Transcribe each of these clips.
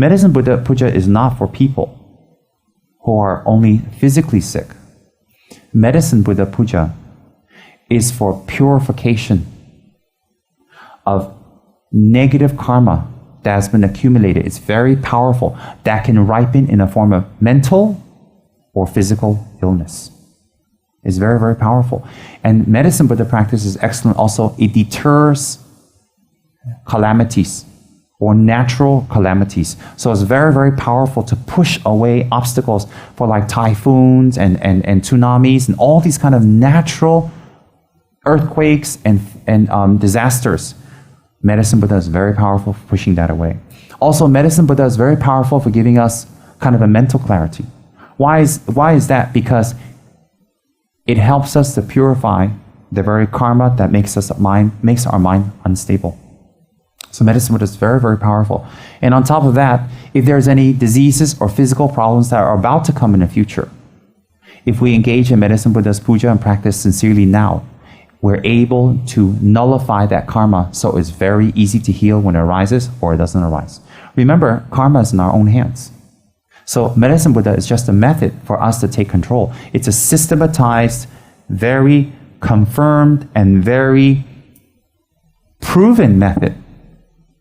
Medicine Buddha Puja is not for people who are only physically sick. Medicine Buddha Puja is for purification of negative karma that has been accumulated. It's very powerful. That can ripen in a form of mental or physical illness. It's very, very powerful. And Medicine Buddha practice is excellent also. It deters calamities or natural calamities. So it's very, very powerful to push away obstacles for like typhoons and tsunamis and all these kind of natural earthquakes and disasters. Medicine Buddha is very powerful for pushing that away. Also, Medicine Buddha is very powerful for giving us kind of a mental clarity. Why is that? Because it helps us to purify the very karma that makes our mind unstable. So Medicine Buddha is very, very powerful. And on top of that, if there's any diseases or physical problems that are about to come in the future, if we engage in Medicine Buddha's puja and practice sincerely now, we're able to nullify that karma, so it's very easy to heal when it arises or it doesn't arise. Remember, karma is in our own hands. So Medicine Buddha is just a method for us to take control. It's a systematized, very confirmed, and very proven method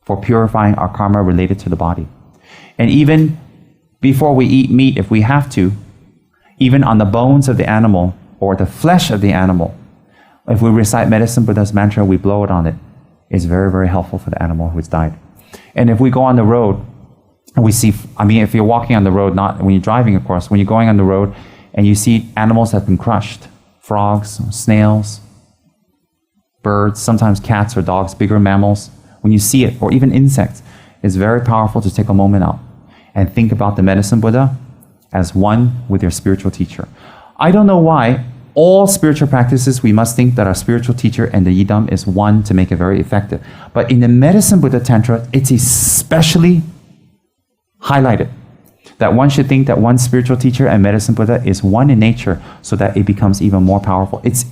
for purifying our karma related to the body. And even before we eat meat, if we have to, even on the bones of the animal or the flesh of the animal, if we recite Medicine Buddha's mantra, we blow it on it. It's very, very helpful for the animal who's died. And if we go on the road, and we see, if you're walking on the road, not when you're driving, of course, when you're going on the road and you see animals that have been crushed, frogs, snails, birds, sometimes cats or dogs, bigger mammals, when you see it, or even insects, it's very powerful to take a moment out and think about the Medicine Buddha as one with your spiritual teacher. I don't know why all spiritual practices, we must think that our spiritual teacher and the Yidam is one to make it very effective. But in the Medicine Buddha Tantra, it's especially highlighted that one should think that one spiritual teacher and Medicine Buddha is one in nature so that it becomes even more powerful. It's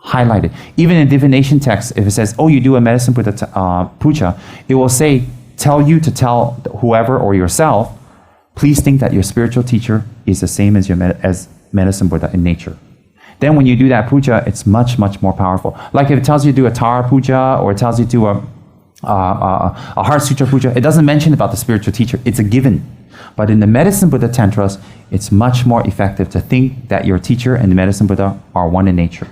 highlighted. Even in divination text, if it says, oh, you do a Medicine Buddha puja, it will say, tell you to tell whoever or yourself, please think that your spiritual teacher is the same as as Medicine Buddha in nature. Then when you do that puja, it's much, much more powerful. Like if it tells you to do a Tara puja or it tells you to do a Heart Sutra puja, it doesn't mention about the spiritual teacher. It's a given. But in the Medicine Buddha Tantras, it's much more effective to think that your teacher and the Medicine Buddha are one in nature.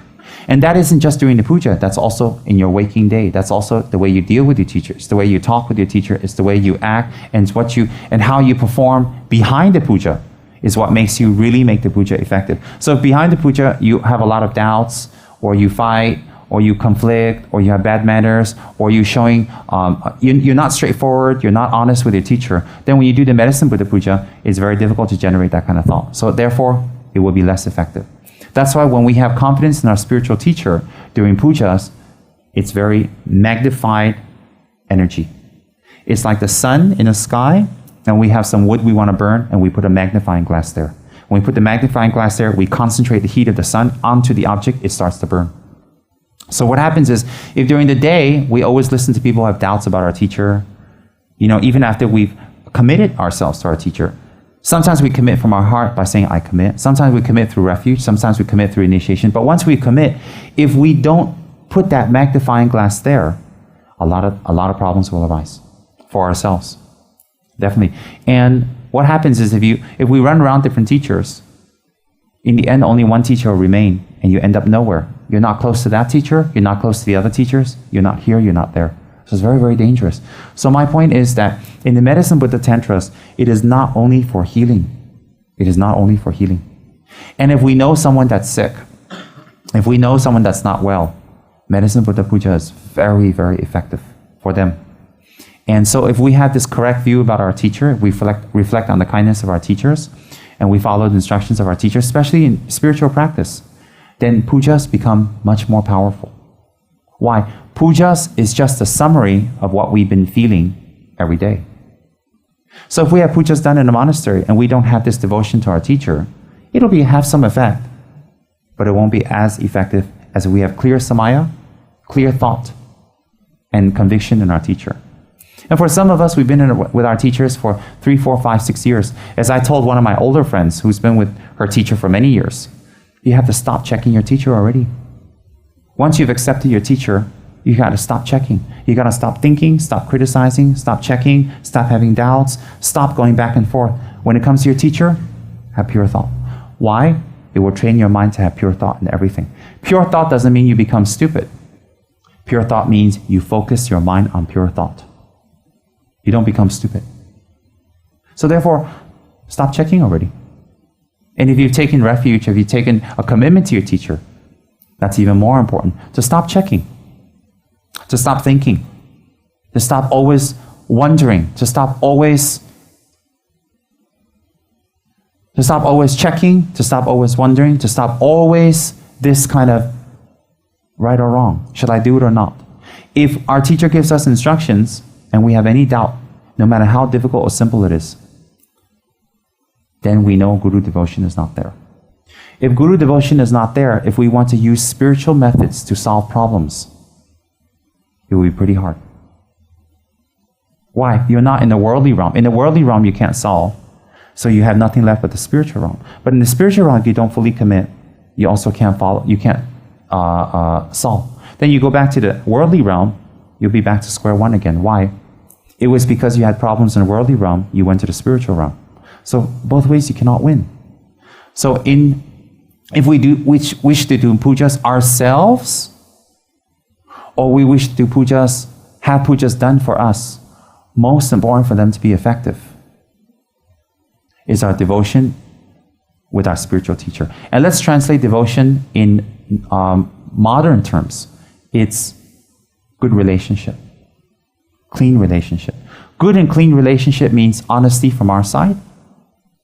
And that isn't just during the puja, that's also in your waking day. That's also the way you deal with your teacher. It's the way you talk with your teacher. It's the way you act, and it's and how you perform behind the puja is what makes you really make the puja effective. So if behind the puja you have a lot of doubts, or you fight, or you conflict, or you have bad manners, or you're showing, you're not straightforward, you're not honest with your teacher, then when you do the Medicine Buddha puja, it's very difficult to generate that kind of thought. So therefore, it will be less effective. That's why when we have confidence in our spiritual teacher during pujas, it's very magnified energy. It's like the sun in the sky, and we have some wood we want to burn, and we put a magnifying glass there. When we put the magnifying glass there, we concentrate the heat of the sun onto the object, it starts to burn. So what happens is, if during the day, we always listen to people who have doubts about our teacher, even after we've committed ourselves to our teacher, sometimes we commit from our heart by saying, I commit. Sometimes we commit through refuge. Sometimes we commit through initiation. But once we commit, if we don't put that magnifying glass there, a lot of problems will arise for ourselves. Definitely. And what happens is if we run around different teachers, in the end, only one teacher will remain, and you end up nowhere. You're not close to that teacher. You're not close to the other teachers. You're not here. You're not there. So it's very, very dangerous. So my point is that in the Medicine Buddha Tantras, it is not only for healing. It is not only for healing. And if we know someone that's sick, if we know someone that's not well, Medicine Buddha Puja is very, very effective for them. And so if we have this correct view about our teacher, if we reflect on the kindness of our teachers, and we follow the instructions of our teachers, especially in spiritual practice, then pujas become much more powerful. Why? Pujas is just a summary of what we've been feeling every day. So if we have pujas done in a monastery and we don't have this devotion to our teacher, it'll have some effect, but it won't be as effective as if we have clear samaya, clear thought, and conviction in our teacher. And for some of us, we've been with our teachers for 3, 4, 5, 6 years. As I told one of my older friends who's been with her teacher for many years, you have to stop checking your teacher already. Once you've accepted your teacher, you got to stop checking. You got to stop thinking, stop criticizing, stop checking, stop having doubts, stop going back and forth. When it comes to your teacher, have pure thought. Why? It will train your mind to have pure thought in everything. Pure thought doesn't mean you become stupid. Pure thought means you focus your mind on pure thought. You don't become stupid. So therefore, stop checking already. And if you've taken refuge, if you've taken a commitment to your teacher, that's even more important. To stop checking. To stop thinking. To stop always wondering. To stop always checking. To stop always wondering. To stop always this kind of right or wrong. Should I do it or not? If our teacher gives us instructions and we have any doubt, no matter how difficult or simple it is, then we know Guru devotion is not there. If Guru devotion is not there, if we want to use spiritual methods to solve problems, it will be pretty hard. Why? You're not in the worldly realm. In the worldly realm, you can't solve, so you have nothing left but the spiritual realm. But in the spiritual realm, if you don't fully commit, you also can't follow. You can't solve. Then you go back to the worldly realm, you'll be back to square one again. Why? It was because you had problems in the worldly realm, you went to the spiritual realm. So both ways you cannot win. So if we wish to do pujas ourselves, or we wish to do pujas, have pujas done for us, most important for them to be effective is our devotion with our spiritual teacher. And let's translate devotion in modern terms. It's good relationship, clean relationship. Good and clean relationship means honesty from our side,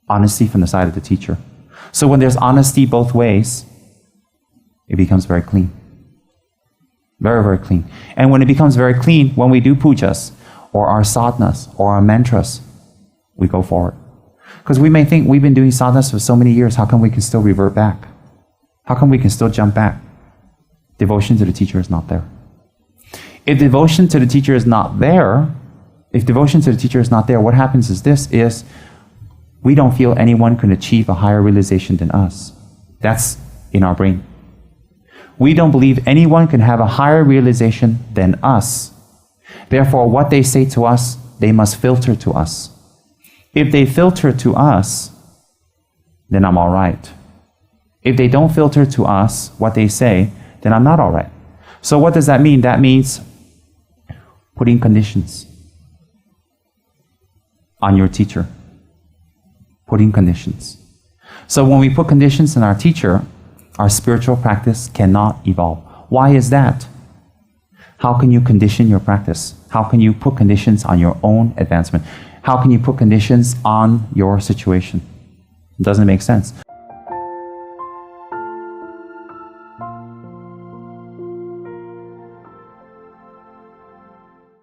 honesty from the side of the teacher. So when there's honesty both ways, it becomes very clean. Very, very clean. And when it becomes very clean, when we do pujas, or our sadhanas, or our mantras, we go forward. Because we may think we've been doing sadhanas for so many years, how come we can still revert back? How come we can still jump back? Devotion to the teacher is not there. If devotion to the teacher is not there, what happens is we don't feel anyone can achieve a higher realization than us. That's in our brain. We don't believe anyone can have a higher realization than us. Therefore, what they say to us, they must filter to us. If they filter to us, then I'm all right. If they don't filter to us what they say, then I'm not all right. So what does that mean? That means putting conditions on your teacher. Putting conditions. So when we put conditions on our teacher, our spiritual practice cannot evolve. Why is that? How can you condition your practice? How can you put conditions on your own advancement? How can you put conditions on your situation? It doesn't make sense.